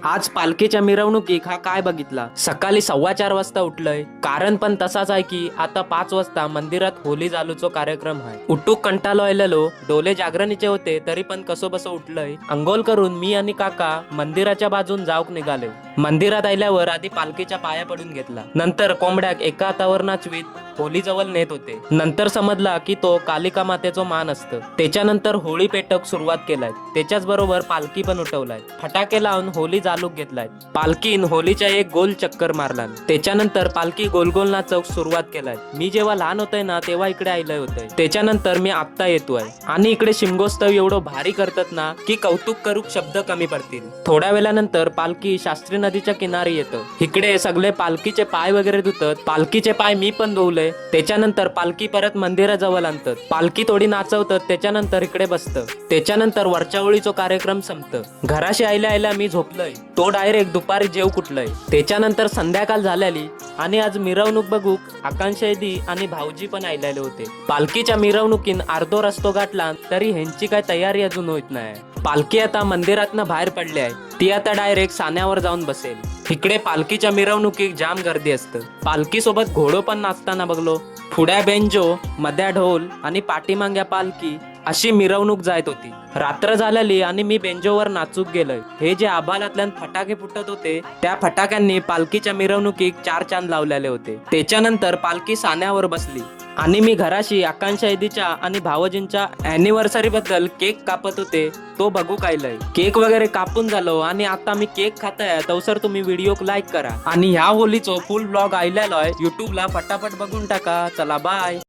आज पालखीच्या मिरवणुकीक हा काय बघितला? सकाळी 4:15 वाजता उठलंय. कारण पण तसाच आहे की आता 5 वाजता मंदिरात होली चालूचो कार्यक्रम आहे. उठूक कंटालो आलेलो, डोले जागरणीचे होते तरी पण कसो बसो उठलंय. अंघोळ करून मी आणि काका मंदिराच्या बाजून जाऊक निघाले. मंदिरात आल्यावर आधी पालखीच्या पाया पडून घेतला. नंतर कोंबड्याक एका हातावर नाचवीत होली जवळ नेत होते. नंतर समजला की तो कालिका मातेचो मान असतं. त्याच्यानंतर होळी पेटक सुरुवात केलाय. त्याच्याच बरोबर पालखी पण उठवलाय. फटाके लावून होली चालूक घेतलाय. पालखीन होलीच्या एक गोल चक्कर मारला. त्याच्यानंतर पालखी गोल गोल नाचक सुरुवात केलाय. मी जेव्हा लहान होतय ना तेव्हा इकडे आलोय होतय. त्याच्यानंतर मी आत्ता येतोय आणि इकडे शिमगोत्सव एवढं भारी करतात ना की कौतुक करूक शब्द कमी पडतील. थोड्या वेळानंतर पालखी शास्त्री नदीच्या किनारी येतं. इकडे सगळे पालखीचे पाय वगैरे धुतात. पालखीचे पाय मी पण धुवले. त्याच्यानंतर पालखी परत मंदिराजवळ आणतात. पालखी थोडी नाचवतात. त्याच्यानंतर इकडे बसतं. त्याच्यानंतर वरच्या ओळीचो कार्यक्रम संपतं. घराशी आयल्या मी झोपलोय. तो डायरेक्ट दुपारी जेव कुठलंय. त्याच्यानंतर संध्याकाळ झालेली आणि आज मिरवणूक बघूक आकांक्षादी आणि भाऊजी पण आलेले होते. पालखीच्या मिरवणुकीन अर्धो रस्तो गाठला तरी ह्यांची काय तयारी अजून होत नाही. पालखी आता मंदिरातनं बाहेर पडली आहे. ती आता डायरेक्ट सान्यावर जाऊन बसेल. इकडे पालखीच्या मिरवणुकीत जाम गर्दी असतं. पालखी सोबत घोडो पण नाचताना बघलो. पुढ्या बेंजो, मध्या ढोल आणि पाठीमाग्या पालखी अशी मिरवणूक जायत होती. रात्र झालेली आणि मी बेंजोवर नाचूक गेलोय. हे जे आभाळातल्यान फटाके फुटत होते त्या फटाक्यांनी पालखीच्या मिरवणुकीत 4 चांद लावलेले होते. त्याच्यानंतर पालखी सान्यावर बसली आणि मी घराशी आकांक्षादीच्या आणि भावजींच्या अॅनिव्हर्सरी बद्दल केक कापत होते. तो बघू कायलंय. केक वगैरे कापून झालो आणि आता मी केक खाताय. तवसर तुम्ही व्हिडिओ लाईक करा आणि ह्या होलीचो फुल ब्लॉग आयलेलो आहे युट्यूबला. फटाफट बघून टाका. चला बाय.